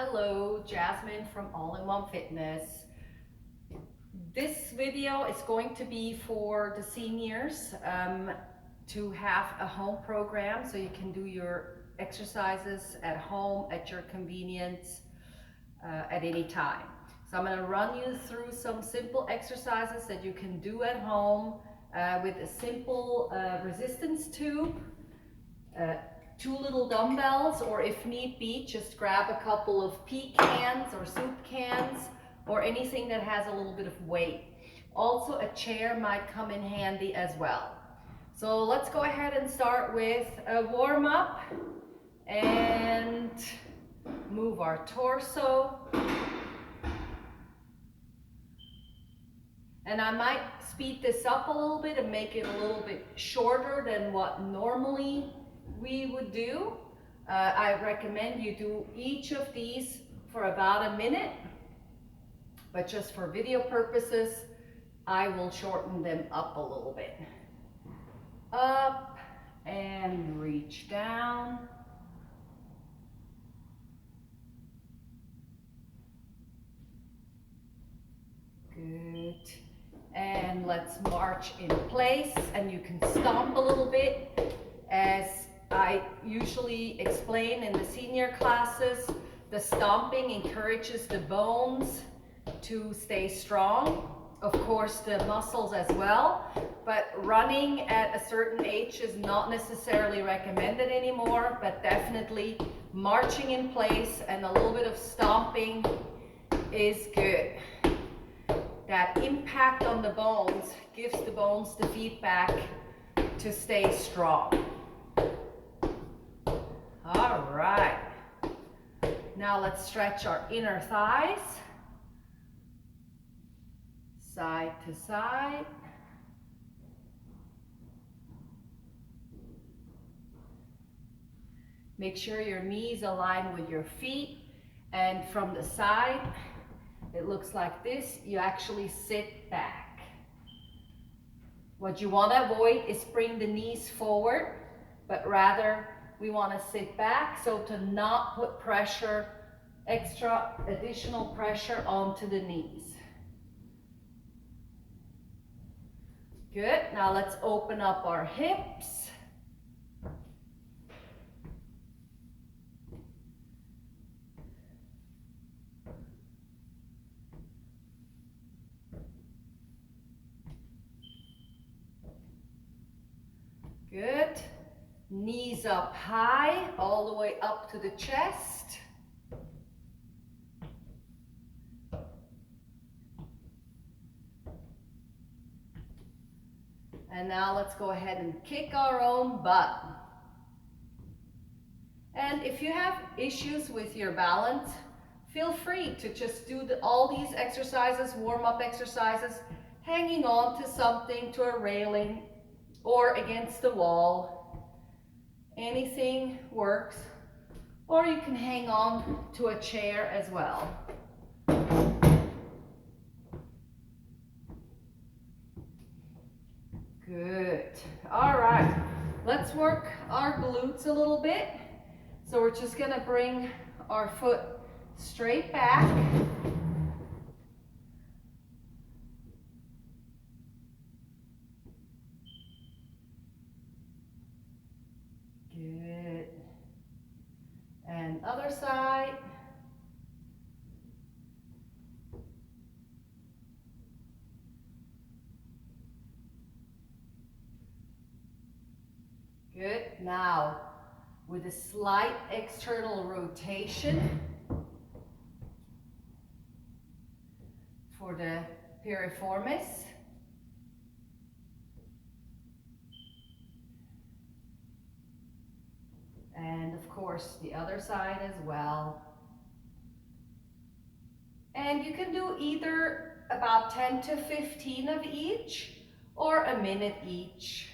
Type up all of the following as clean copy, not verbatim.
Hello, Jasmine from All-in-One Fitness. This video is going to be for the seniors to have a home program so you can do your exercises at home at your convenience at any time. So I'm going to run you through some simple exercises that you can do at home with a simple resistance tube. 2 little dumbbells, or if need be, just grab a couple of pea cans or soup cans or anything that has a little bit of weight. Also, a chair might come in handy as well. So let's go ahead and start with a warm-up and move our torso. And I might speed this up a little bit and make it a little bit shorter than what normally we would do. I recommend you do each of these for about a minute, but just for video purposes, I will shorten them up a little bit. Up and reach down. Good. And let's march in place, and you can stomp a little bit. As I usually explain in the senior classes, the stomping encourages the bones to stay strong. Of course, the muscles as well, but running at a certain age is not necessarily recommended anymore, but definitely marching in place and a little bit of stomping is good. That impact on the bones gives the bones the feedback to stay strong. All right. Now let's stretch our inner thighs, side to side. Make sure your knees align with your feet, and from the side, it looks like this. You actually sit back. What you want to avoid is bring the knees forward, but rather we want to sit back so to not put pressure, additional pressure onto the knees. Good. Now let's open up our hips. Good. Knees up high, all the way up to the chest. And now let's go ahead and kick our own butt. And if you have issues with your balance, feel free to just do all these exercises, warm-up exercises, hanging on to something, to a railing, or against the wall. Anything works. Or you can hang on to a chair as well. Good. All right. Let's work our glutes a little bit. So we're just going to bring our foot straight back. Good. And other side. Good. Now, with a slight external rotation for the piriformis. And of course, the other side as well. And you can do either about 10 to 15 of each or a minute each.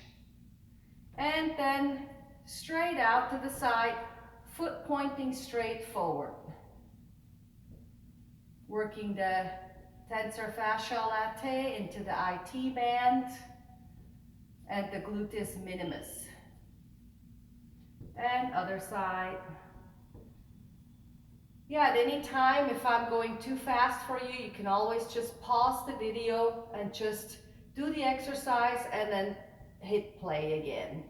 And then straight out to the side, foot pointing straight forward. Working the tensor fasciae latae into the IT band and the gluteus minimus. And other side. Yeah, at any time, if I'm going too fast for you, you can always just pause the video and just do the exercise and then hit play again.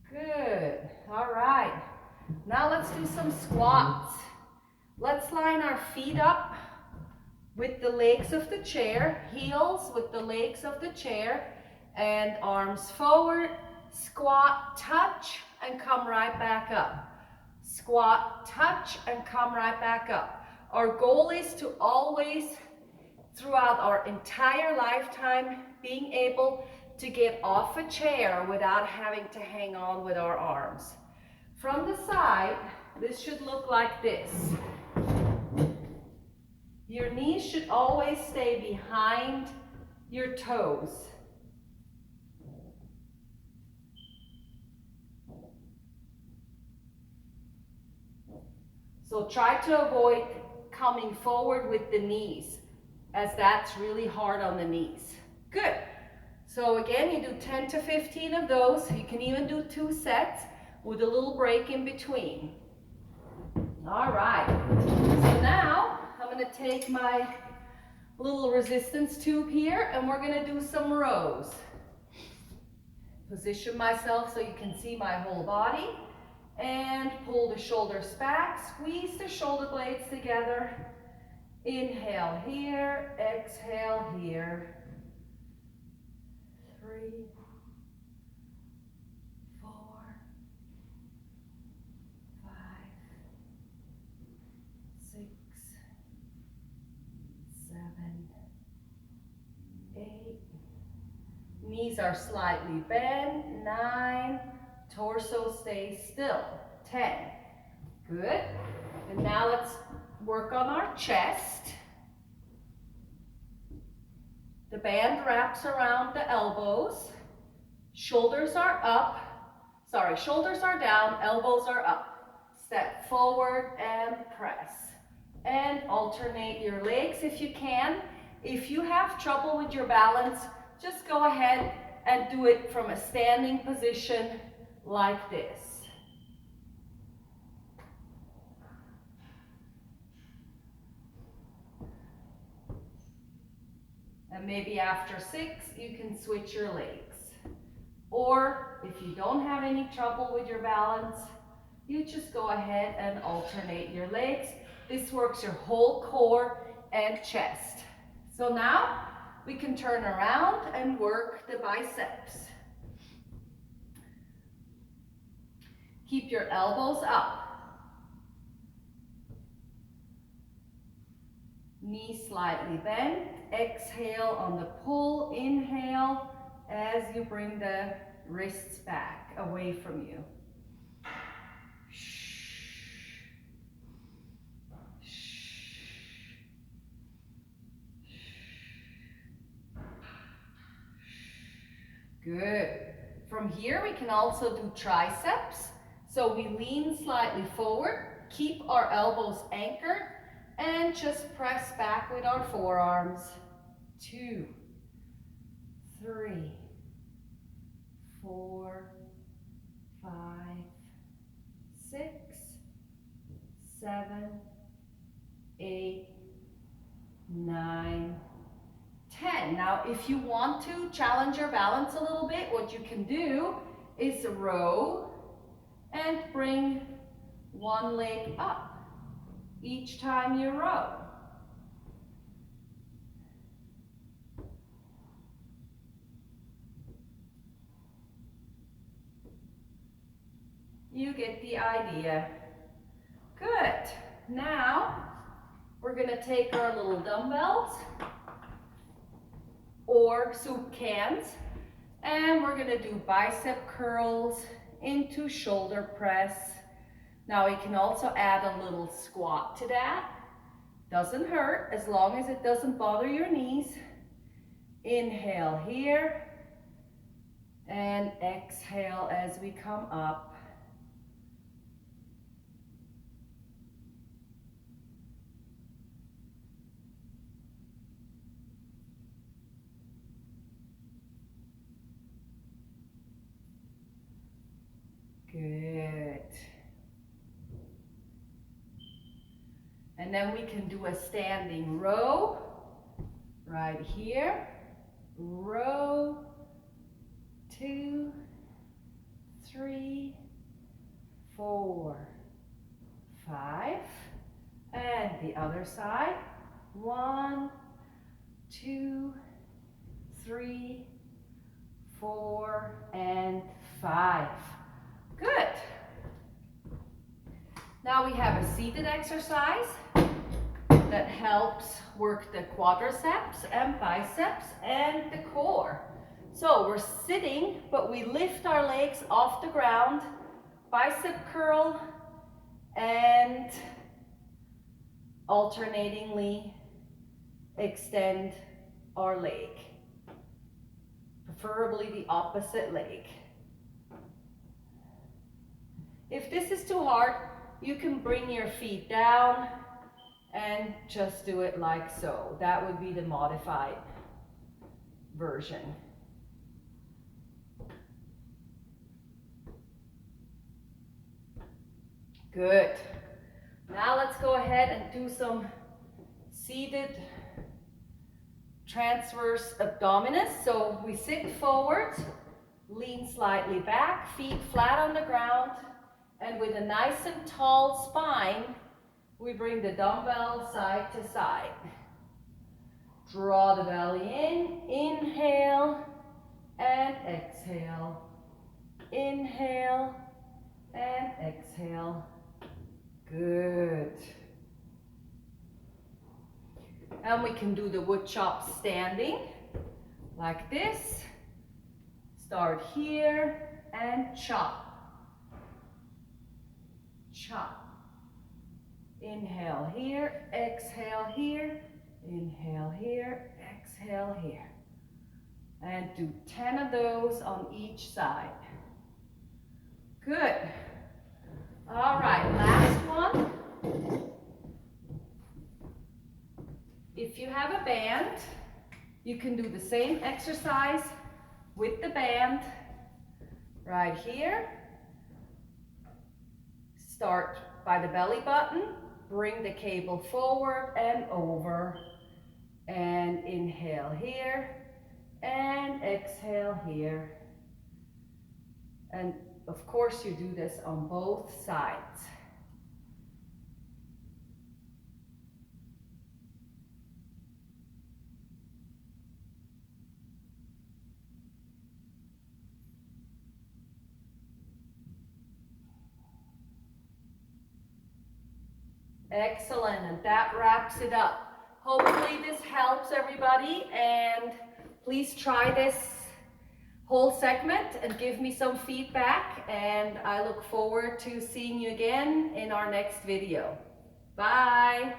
Good. All right. Now let's do some squats. Let's line our feet up with the legs of the chair, heels with the legs of the chair, and arms forward, squat, touch, and come right back up. Squat, touch, and come right back up. Our goal is to always, throughout our entire lifetime, being able to get off a chair without having to hang on with our arms. From the side, this should look like this. Your knees should always stay behind your toes. So try to avoid coming forward with the knees, as that's really hard on the knees. Good. So again, you do 10 to 15 of those. You can even do 2 sets with a little break in between. All right. So now I'm going to take my little resistance tube here and we're going to do some rows. Position myself so you can see my whole body. And pull the shoulders back, squeeze the shoulder blades together. Inhale here, exhale here. 3, 4, 5, 6, 7, 8. Knees are slightly bent. 9. Torso stays still. 10. Good. And now let's work on our chest. The band wraps around the elbows. Shoulders are up. Sorry, shoulders are down, elbows are up. Step forward and press. And alternate your legs if you can. If you have trouble with your balance, just go ahead and do it from a standing position like this. And maybe after 6, you can switch your legs. Or if you don't have any trouble with your balance, you just go ahead and alternate your legs. This works your whole core and chest. So now we can turn around and work the biceps. Keep your elbows up. Knees slightly bent. Exhale on the pull. Inhale as you bring the wrists back away from you. Good. From here we can also do triceps. So we lean slightly forward, keep our elbows anchored, and just press back with our forearms. 2, 3, 4, 5, 6, 7, 8, 9, 10. Now, if you want to challenge your balance a little bit, what you can do is row and bring one leg up each time you row. You get the idea. Good. Now, we're going to take our little dumbbells or soup cans, and we're going to do bicep curls into shoulder press. Now we can also add a little squat to that. Doesn't hurt as long as it doesn't bother your knees. Inhale here and exhale as we come up. Good. And then we can do a standing row right here. Row, 2, 3, 4, 5. And the other side. 1, 2, 3, 4, and 5. Good. Now we have a seated exercise that helps work the quadriceps and biceps and the core. So we're sitting, but we lift our legs off the ground, bicep curl, and alternatingly extend our leg, preferably the opposite leg. If this is too hard, you can bring your feet down and just do it like so. That would be the modified version. Good. Now let's go ahead and do some seated transverse abdominis. So we sit forward, lean slightly back, feet flat on the ground, and with a nice and tall spine, we bring the dumbbell side to side. Draw the belly in, inhale and exhale. Inhale and exhale. Good. And we can do the wood chop standing like this. Start here and chop. Chop. Inhale here, exhale here, inhale here, exhale here. And do 10 of those on each side. Good. All right, last one. If you have a band, you can do the same exercise with the band right here. Start by the belly button, bring the cable forward and over, and inhale here, and exhale here. And of course you do this on both sides. Excellent, and that wraps it up. Hopefully this helps everybody, and please try this whole segment and give me some feedback, and I look forward to seeing you again in our next video. Bye.